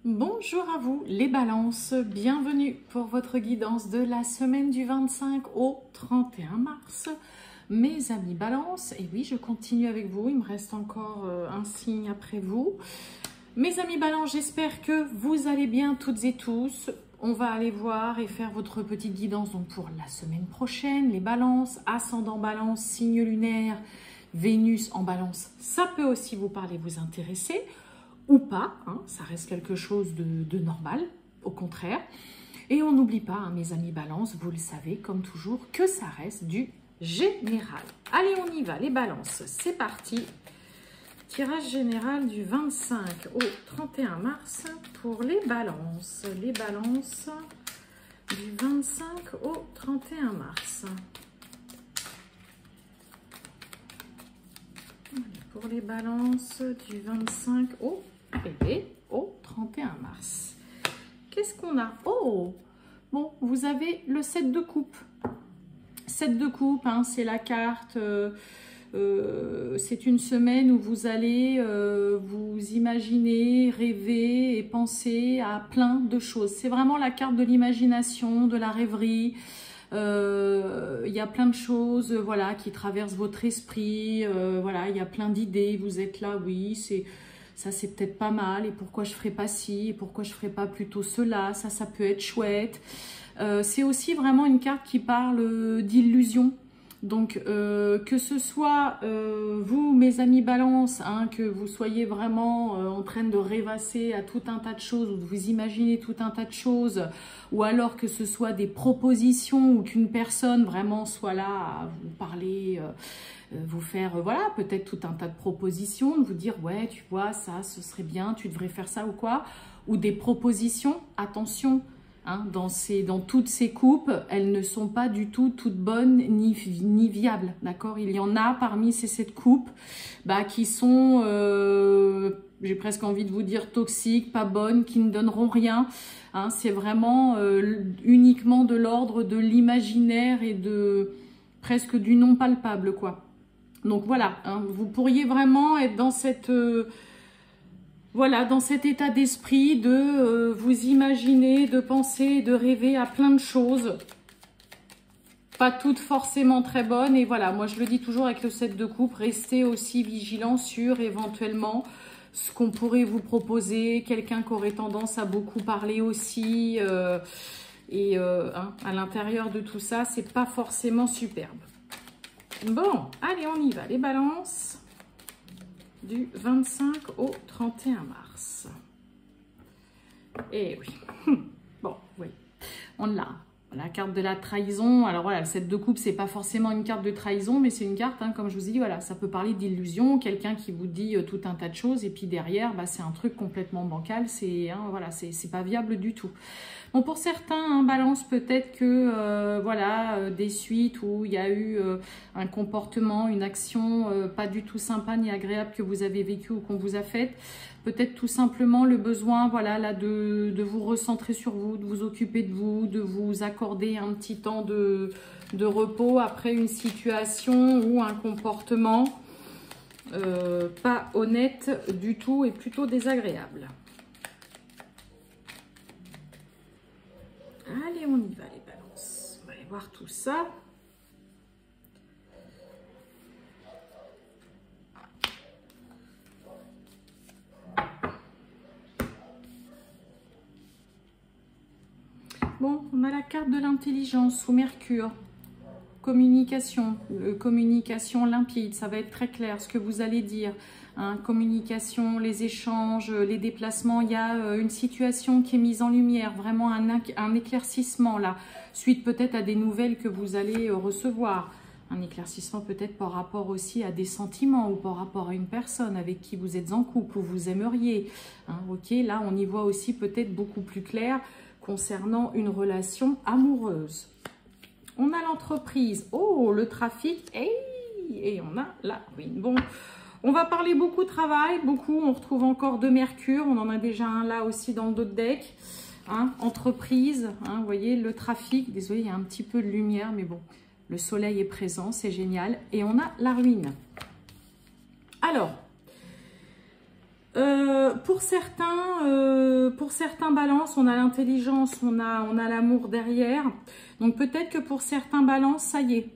Bonjour à vous les balances, bienvenue pour votre guidance de la semaine du 25 au 31 mars. Mes amis balances, et oui je continue avec vous, il me reste encore un signe après vous. Mes amis balances, j'espère que vous allez bien toutes et tous. On va aller voir et faire votre petite guidance donc pour la semaine prochaine. Les balances, ascendant balance, signe lunaire, Vénus en balance, ça peut aussi vous parler, vous intéresser. Ou pas, hein, ça reste quelque chose de normal, au contraire. Et on n'oublie pas, hein, mes amis balances, vous le savez, comme toujours, que ça reste du général. Allez, on y va, les balances, c'est parti. Tirage général du 25 au 31 mars pour les balances. Les balances du 25 au 31 mars. Pour les balances du 25 au 31 mars. Qu'est-ce qu'on a? Oh, bon, vous avez le 7 de coupe. 7 de coupe, hein, c'est la carte. C'est une semaine où vous allez vous imaginer, rêver et penser à plein de choses. C'est vraiment la carte de l'imagination, de la rêverie. Il y a plein de choses voilà, qui traversent votre esprit, voilà, il y a plein d'idées, vous êtes là, oui, ça c'est peut-être pas mal, et pourquoi je ferais pas ci, et pourquoi je ferais pas plutôt cela, ça peut être chouette. C'est aussi vraiment une carte qui parle d'illusion. Donc, que ce soit vous, mes amis balance, hein, que vous soyez vraiment en train de rêvasser à tout un tas de choses, ou de vous imaginer tout un tas de choses, ou alors que ce soit des propositions, ou qu'une personne vraiment soit là à vous parler, vous faire, voilà, peut-être tout un tas de propositions, de vous dire, ouais, tu vois, ça, ce serait bien, tu devrais faire ça ou quoi, ou des propositions, attention, hein, dans toutes ces coupes, elles ne sont pas du tout toutes bonnes ni viables, d'accord? Il y en a parmi ces 7 coupes qui sont, j'ai presque envie de vous dire, toxiques, pas bonnes, qui ne donneront rien. Hein, c'est vraiment uniquement de l'ordre de l'imaginaire et de presque du non palpable, quoi. Donc voilà, hein, vous pourriez vraiment être dans cette... voilà, dans cet état d'esprit de vous imaginer, de penser, de rêver à plein de choses. Pas toutes forcément très bonnes. Et voilà, moi je le dis toujours avec le 7 de coupe, restez aussi vigilant sur éventuellement ce qu'on pourrait vous proposer. Quelqu'un qui aurait tendance à beaucoup parler aussi. Hein, à l'intérieur de tout ça, c'est pas forcément superbe. Bon, allez, on y va, les balances. Du 25 au 31 mars. Et oui. Bon, oui. On l'a. La carte de la trahison. Alors voilà, le 7 de coupe, c'est pas forcément une carte de trahison, mais c'est une carte, hein, comme je vous ai dit, voilà, ça peut parler d'illusion. Quelqu'un qui vous dit tout un tas de choses, et puis derrière, c'est un truc complètement bancal. C'est voilà, c'est pas viable du tout. Bon, pour certains, hein, balance peut-être que voilà, des suites où il y a eu un comportement, une action pas du tout sympa ni agréable que vous avez vécu ou qu'on vous a faite. Peut-être tout simplement le besoin, voilà, là, de vous recentrer sur vous, de vous occuper de vous, de vous accorder un petit temps de repos après une situation ou un comportement pas honnête du tout et plutôt désagréable. Allez, on y va, les balances. On va aller voir tout ça. Bon, on a la carte de l'intelligence sous Mercure. Communication, communication limpide, ça va être très clair ce que vous allez dire. Hein, communication, les échanges, les déplacements, il y a une situation qui est mise en lumière, vraiment un éclaircissement là, suite peut-être à des nouvelles que vous allez recevoir. Un éclaircissement peut-être par rapport aussi à des sentiments ou par rapport à une personne avec qui vous êtes en couple ou vous aimeriez. Hein, ok, là on y voit aussi peut-être beaucoup plus clair concernant une relation amoureuse. On a l'entreprise, oh, le trafic, et on a la ruine. Bon, on va parler beaucoup travail, beaucoup, on retrouve encore de Mercure, on en a déjà un là aussi dans d'autres decks. Hein, entreprise, hein, vous voyez, le trafic, désolé, il y a un petit peu de lumière, mais bon, le soleil est présent, c'est génial. Et on a la ruine. Alors, Pour certains, pour certains balances, on a l'intelligence, on a l'amour derrière. Donc peut-être que pour certains balances, ça y est,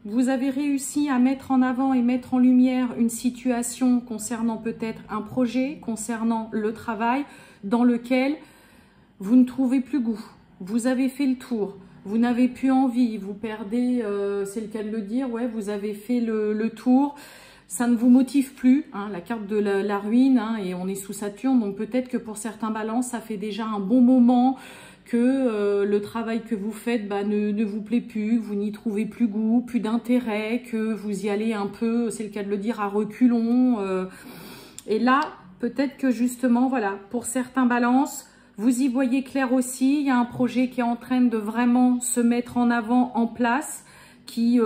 vous avez réussi à mettre en avant et mettre en lumière une situation concernant peut-être un projet, concernant le travail, dans lequel vous ne trouvez plus goût. Vous avez fait le tour, vous n'avez plus envie, vous perdez, c'est le cas de le dire, ouais, vous avez fait le tour. Ça ne vous motive plus, hein, la carte de la ruine, hein, et on est sous Saturne, donc peut-être que pour certains balances, ça fait déjà un bon moment que le travail que vous faites ne vous plaît plus, vous n'y trouvez plus goût, plus d'intérêt, que vous y allez un peu, c'est le cas de le dire, à reculons. Et là, peut-être que justement, voilà, pour certains balances, vous y voyez clair aussi, il y a un projet qui est en train de vraiment se mettre en avant, en place, qui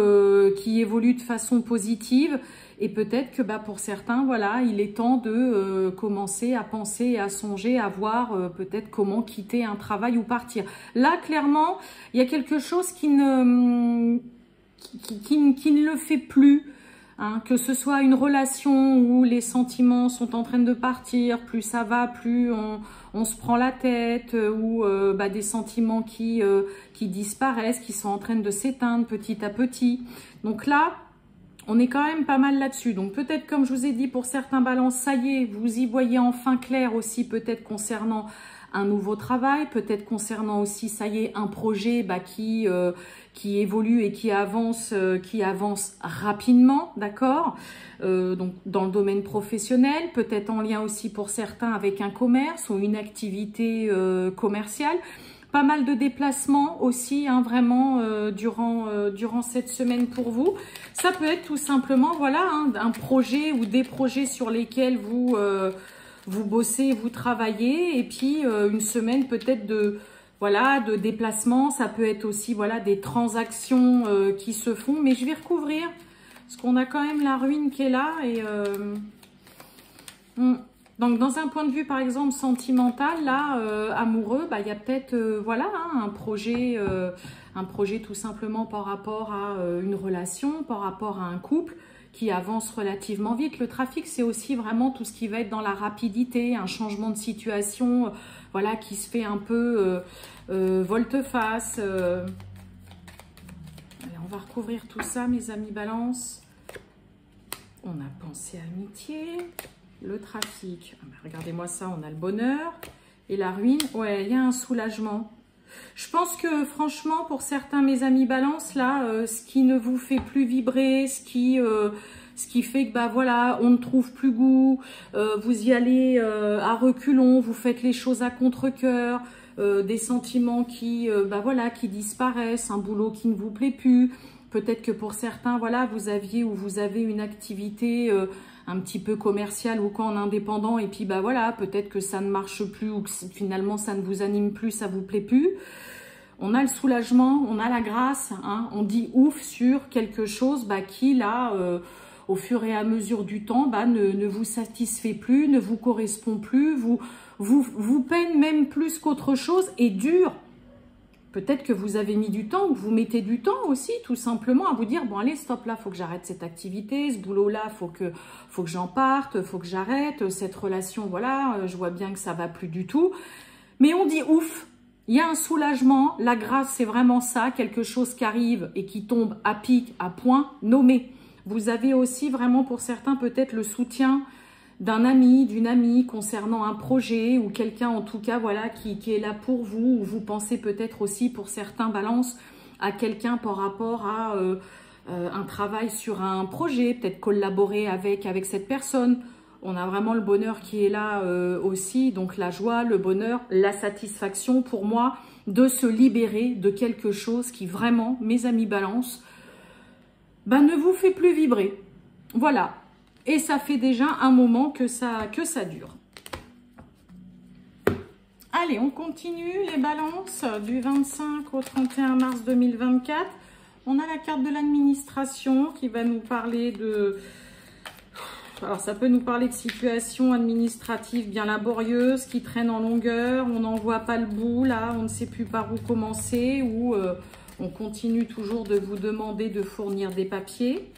évolue de façon positive. Et peut-être que pour certains, voilà, il est temps de commencer à penser et à songer, à voir peut-être comment quitter un travail ou partir. Là, clairement, il y a quelque chose qui ne le fait plus. Hein, que ce soit une relation où les sentiments sont en train de partir, plus ça va, plus on se prend la tête, ou des sentiments qui disparaissent, qui sont en train de s'éteindre petit à petit. Donc là, on est quand même pas mal là-dessus. Donc peut-être, comme je vous ai dit, pour certains balances, ça y est, vous y voyez enfin clair aussi, peut-être concernant un nouveau travail, peut-être concernant aussi, ça y est, un projet qui évolue et qui avance rapidement, d'accord, donc dans le domaine professionnel, peut-être en lien aussi pour certains avec un commerce ou une activité commerciale. Pas mal de déplacements aussi, hein, vraiment, durant cette semaine pour vous. Ça peut être tout simplement, voilà, hein, un projet ou des projets sur lesquels vous bossez, vous travaillez, et puis une semaine peut-être de déplacement. Ça peut être aussi, voilà, des transactions qui se font. Mais je vais recouvrir, parce qu'on a quand même la ruine qui est là. Et donc, dans un point de vue, par exemple, sentimental, là, amoureux, il y a peut-être, un projet tout simplement par rapport à une relation, par rapport à un couple qui avance relativement vite. Le trafic, c'est aussi vraiment tout ce qui va être dans la rapidité, un changement de situation, voilà, qui se fait un peu volte-face. Allez, on va recouvrir tout ça, mes amis Balance. On a pensée amitié. Le trafic, regardez-moi ça, on a le bonheur et la ruine. Ouais, il y a un soulagement. Je pense que franchement, pour certains, mes amis Balance, là, ce qui ne vous fait plus vibrer, ce qui fait que voilà, on ne trouve plus goût, vous y allez à reculons, vous faites les choses à contre-cœur, des sentiments qui disparaissent, un boulot qui ne vous plaît plus. Peut-être que pour certains, voilà, vous avez une activité un petit peu commerciale ou en indépendant, et puis voilà, peut-être que ça ne marche plus, ou que finalement ça ne vous anime plus, ça vous plaît plus. On a le soulagement, on a la grâce, hein, on dit ouf sur quelque chose qui là, au fur et à mesure du temps, ne vous satisfait plus, ne vous correspond plus, vous peine même plus qu'autre chose et dure. Peut-être que vous avez mis du temps, ou que vous mettez du temps aussi, tout simplement, à vous dire, bon allez, stop, là, il faut que j'arrête cette activité, ce boulot-là, faut que j'en parte, faut que j'arrête, cette relation, voilà, je vois bien que ça va plus du tout. Mais on dit ouf, il y a un soulagement, la grâce, c'est vraiment ça, quelque chose qui arrive et qui tombe à pic, à point, nommé. Vous avez aussi vraiment, pour certains, peut-être le soutien d'un ami, d'une amie concernant un projet, ou quelqu'un en tout cas, voilà, qui est là pour vous, ou vous pensez peut-être aussi pour certains Balance à quelqu'un par rapport à un travail sur un projet, peut-être collaborer avec cette personne. On a vraiment le bonheur qui est là aussi, donc la joie, le bonheur, la satisfaction pour moi de se libérer de quelque chose qui vraiment, mes amis Balance, ne vous fait plus vibrer. Voilà. Et ça fait déjà un moment que ça dure. Allez, on continue les balances du 25 au 31 mars 2024. On a la carte de l'administration qui va nous parler de... Alors, ça peut nous parler de situations administratives bien laborieuses qui traînent en longueur. On n'en voit pas le bout, là. On ne sait plus par où commencer, ou on continue toujours de vous demander de fournir des papiers.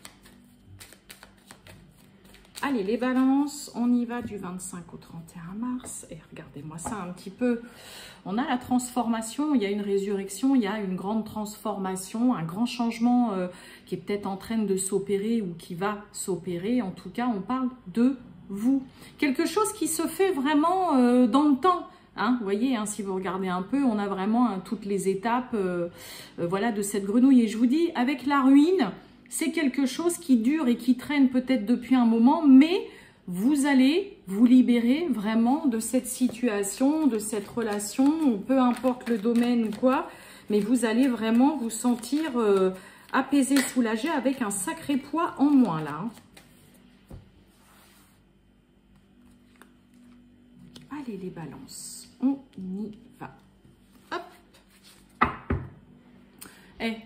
Allez, les balances, on y va du 25 au 31 mars. Et regardez-moi ça un petit peu. On a la transformation, il y a une résurrection, il y a une grande transformation, un grand changement qui est peut-être en train de s'opérer ou qui va s'opérer. En tout cas, on parle de vous. Quelque chose qui se fait vraiment dans le temps. Hein, vous voyez, hein, si vous regardez un peu, on a vraiment toutes les étapes voilà, de cette grenouille. Et je vous dis, avec la ruine, c'est quelque chose qui dure et qui traîne peut-être depuis un moment, mais vous allez vous libérer vraiment de cette situation, de cette relation, peu importe le domaine ou quoi, mais vous allez vraiment vous sentir apaisé, soulagé avec un sacré poids en moins là. Hein. Allez les balances, on y va. Hop.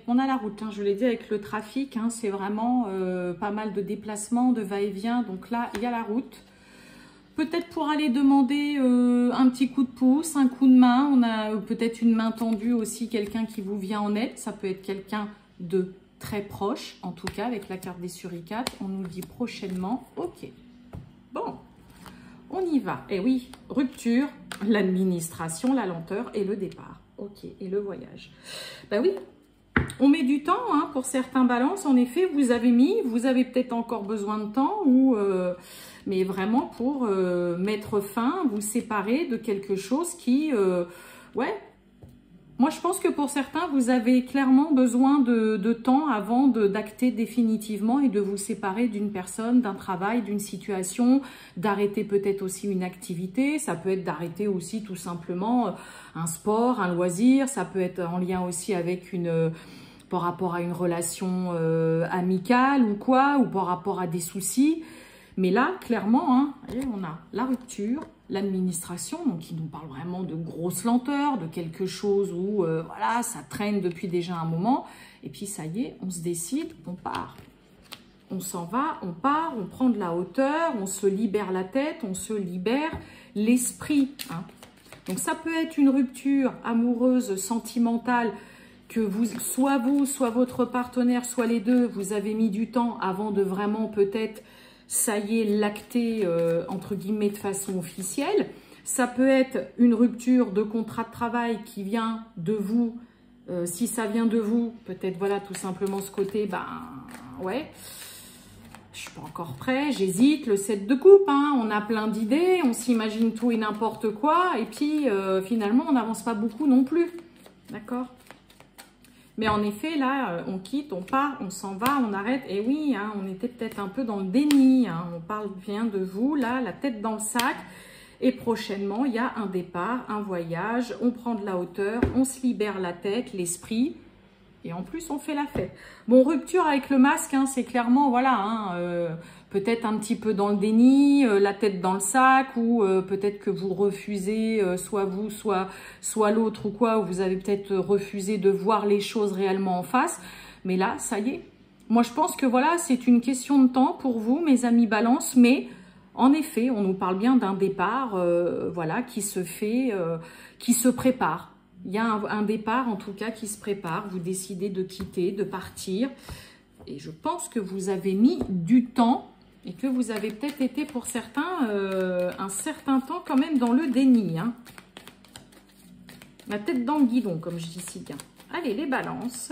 On a la route, hein, je vous l'ai dit avec le trafic, hein, c'est vraiment pas mal de déplacements, de va-et-vient. Donc là, il y a la route. Peut-être pour aller demander un petit coup de pouce, un coup de main. On a peut-être une main tendue aussi, quelqu'un qui vous vient en aide. Ça peut être quelqu'un de très proche, en tout cas avec la carte des suricates. On nous le dit prochainement. Ok, bon, on y va. Et oui, rupture, l'administration, la lenteur et le départ. Ok, et le voyage. Ben oui. On met du temps hein, pour certains balances. En effet, vous avez peut-être encore besoin de temps, mais vraiment pour mettre fin, vous séparer de quelque chose qui... ouais, moi je pense que pour certains, vous avez clairement besoin de temps avant d'acter définitivement et de vous séparer d'une personne, d'un travail, d'une situation, d'arrêter peut-être aussi une activité. Ça peut être d'arrêter aussi tout simplement un sport, un loisir. Ça peut être en lien aussi avec par rapport à une relation amicale ou quoi, ou par rapport à des soucis. Mais là, clairement, hein, on a la rupture, l'administration, donc qui nous parle vraiment de grosse lenteur, de quelque chose où voilà, ça traîne depuis déjà un moment. Et puis ça y est, on se décide, on part. On s'en va, on part, on prend de la hauteur, on se libère la tête, on se libère l'esprit. Hein. Donc ça peut être une rupture amoureuse, sentimentale, que soit vous, soit votre partenaire, soit les deux, vous avez mis du temps avant de vraiment peut-être, ça y est, l'acter, entre guillemets, de façon officielle. Ça peut être une rupture de contrat de travail qui vient de vous. Si ça vient de vous, peut-être, voilà, tout simplement ce côté, ben, ouais, je suis pas encore prêt, j'hésite, le 7 de coupe, hein, on a plein d'idées, on s'imagine tout et n'importe quoi, et puis, finalement, on n'avance pas beaucoup non plus, d'accord ? Mais en effet, là, on quitte, on part, on s'en va, on arrête. Et oui, hein, on était peut-être un peu dans le déni. Hein. On parle bien de vous, là, la tête dans le sac. Et prochainement, il y a un départ, un voyage. On prend de la hauteur, on se libère la tête, l'esprit. Et en plus, on fait la fête. Bon, rupture avec le masque, hein, c'est clairement, voilà, hein, peut-être un petit peu dans le déni, la tête dans le sac, ou peut-être que vous refusez, soit vous, soit l'autre ou quoi, ou vous avez peut-être refusé de voir les choses réellement en face. Mais là, ça y est. Moi, je pense que voilà, c'est une question de temps pour vous, mes amis Balance, mais en effet, on nous parle bien d'un départ, voilà, qui se fait, qui se prépare. Il y a un départ, en tout cas, qui se prépare. Vous décidez de quitter, de partir. Et je pense que vous avez mis du temps et que vous avez peut-être été, pour certains, un certain temps quand même dans le déni. Hein. La tête dans le guidon, comme je dis si bien. Allez, les balances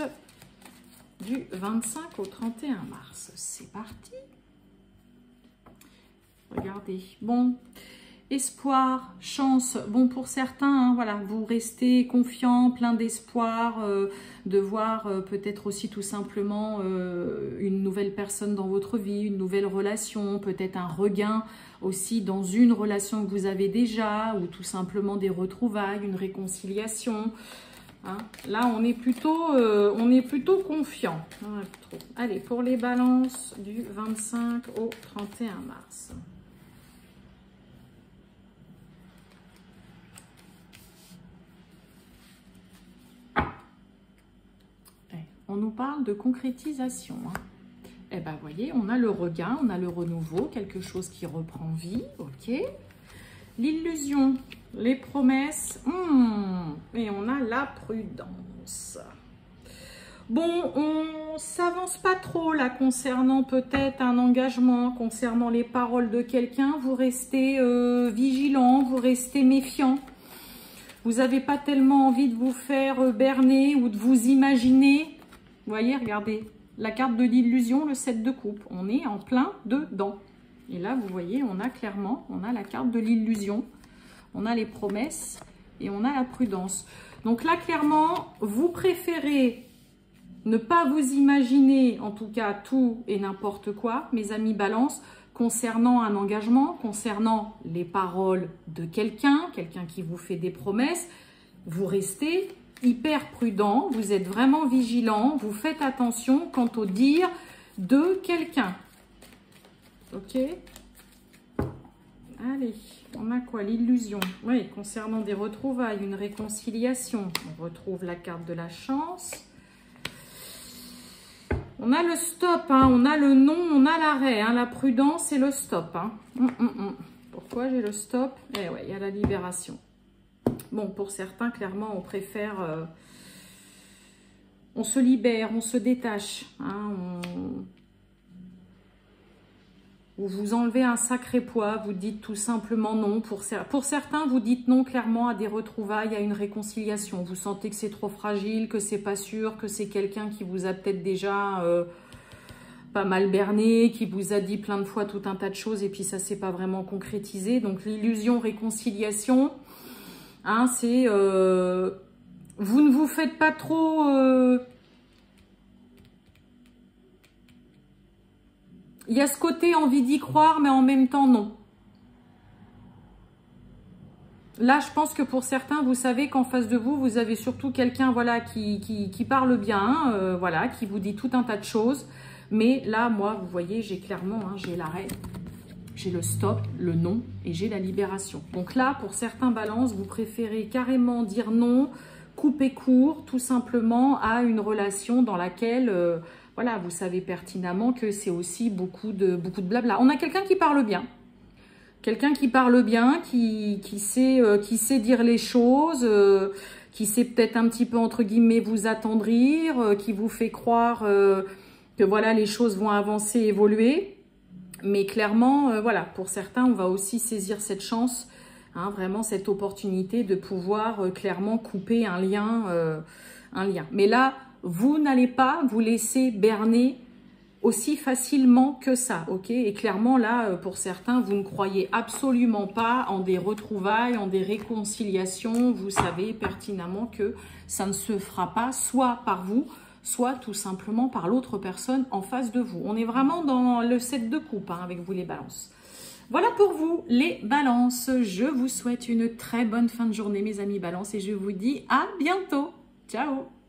du 25 au 31 mars. C'est parti. Regardez. Bon... Espoir, chance, bon pour certains, hein, voilà, vous restez confiant, plein d'espoir, de voir peut-être aussi tout simplement une nouvelle personne dans votre vie, une nouvelle relation, peut-être un regain aussi dans une relation que vous avez déjà, ou tout simplement des retrouvailles, une réconciliation. Hein. Là, on est plutôt confiant. Allez, pour les balances du 25 au 31 mars. On nous parle de concrétisation. Hein. Eh bien, vous voyez, on a le regain, on a le renouveau, quelque chose qui reprend vie, ok. L'illusion, les promesses, et on a la prudence. Bon, on s'avance pas trop là concernant peut-être un engagement, concernant les paroles de quelqu'un. Vous restez vigilant, vous restez méfiant. Vous n'avez pas tellement envie de vous faire berner ou de vous imaginer. Vous voyez, regardez, la carte de l'illusion, le 7 de coupe. On est en plein dedans. Et là, vous voyez, on a clairement, on a la carte de l'illusion. On a les promesses et on a la prudence. Donc là, clairement, vous préférez ne pas vous imaginer, en tout cas, tout et n'importe quoi, mes amis Balance, concernant un engagement, concernant les paroles de quelqu'un, quelqu'un qui vous fait des promesses. Vous restez hyper prudent, vous êtes vraiment vigilant, vous faites attention quant au dire de quelqu'un. Ok? Allez, on a quoi? L'illusion. Oui, concernant des retrouvailles, une réconciliation. On retrouve la carte de la chance. On a le stop, hein, on a le non, on a l'arrêt, hein, la prudence et le stop. Hein. Pourquoi j'ai le stop? Eh ouais, il y a la libération. Bon, pour certains, clairement, on préfère... on se libère, on se détache. Hein, vous enlevez un sacré poids, vous dites tout simplement non. Pour certains, vous dites non clairement à des retrouvailles, à une réconciliation. Vous sentez que c'est trop fragile, que c'est pas sûr, que c'est quelqu'un qui vous a peut-être déjà pas mal berné, qui vous a dit plein de fois tout un tas de choses et puis ça s'est pas vraiment concrétisé. Donc l'illusion réconciliation, hein, c'est... vous ne vous faites pas trop... il y a ce côté envie d'y croire, mais en même temps, non. Là, je pense que pour certains, vous savez qu'en face de vous, vous avez surtout quelqu'un voilà, qui parle bien, voilà, qui vous dit tout un tas de choses. Mais là, moi, vous voyez, j'ai clairement, hein, j'ai l'arrêt, j'ai le stop, le non et j'ai la libération. Donc là, pour certains balances, vous préférez carrément dire non, couper court, tout simplement, à une relation dans laquelle... voilà, vous savez pertinemment que c'est aussi beaucoup de blabla. On a quelqu'un qui parle bien. Quelqu'un qui parle bien, qui sait dire les choses, qui sait peut-être un petit peu, entre guillemets, vous attendrir, qui vous fait croire que voilà, les choses vont avancer, évoluer. Mais clairement, voilà, pour certains, on va aussi saisir cette chance, hein, vraiment cette opportunité de pouvoir clairement couper un lien. Mais là... vous n'allez pas vous laisser berner aussi facilement que ça, ok? Et clairement, là, pour certains, vous ne croyez absolument pas en des retrouvailles, en des réconciliations. Vous savez pertinemment que ça ne se fera pas, soit par vous, soit tout simplement par l'autre personne en face de vous. On est vraiment dans le 7 de coupe, hein, avec vous les balances. Voilà pour vous les balances. Je vous souhaite une très bonne fin de journée, mes amis balances, et je vous dis à bientôt. Ciao!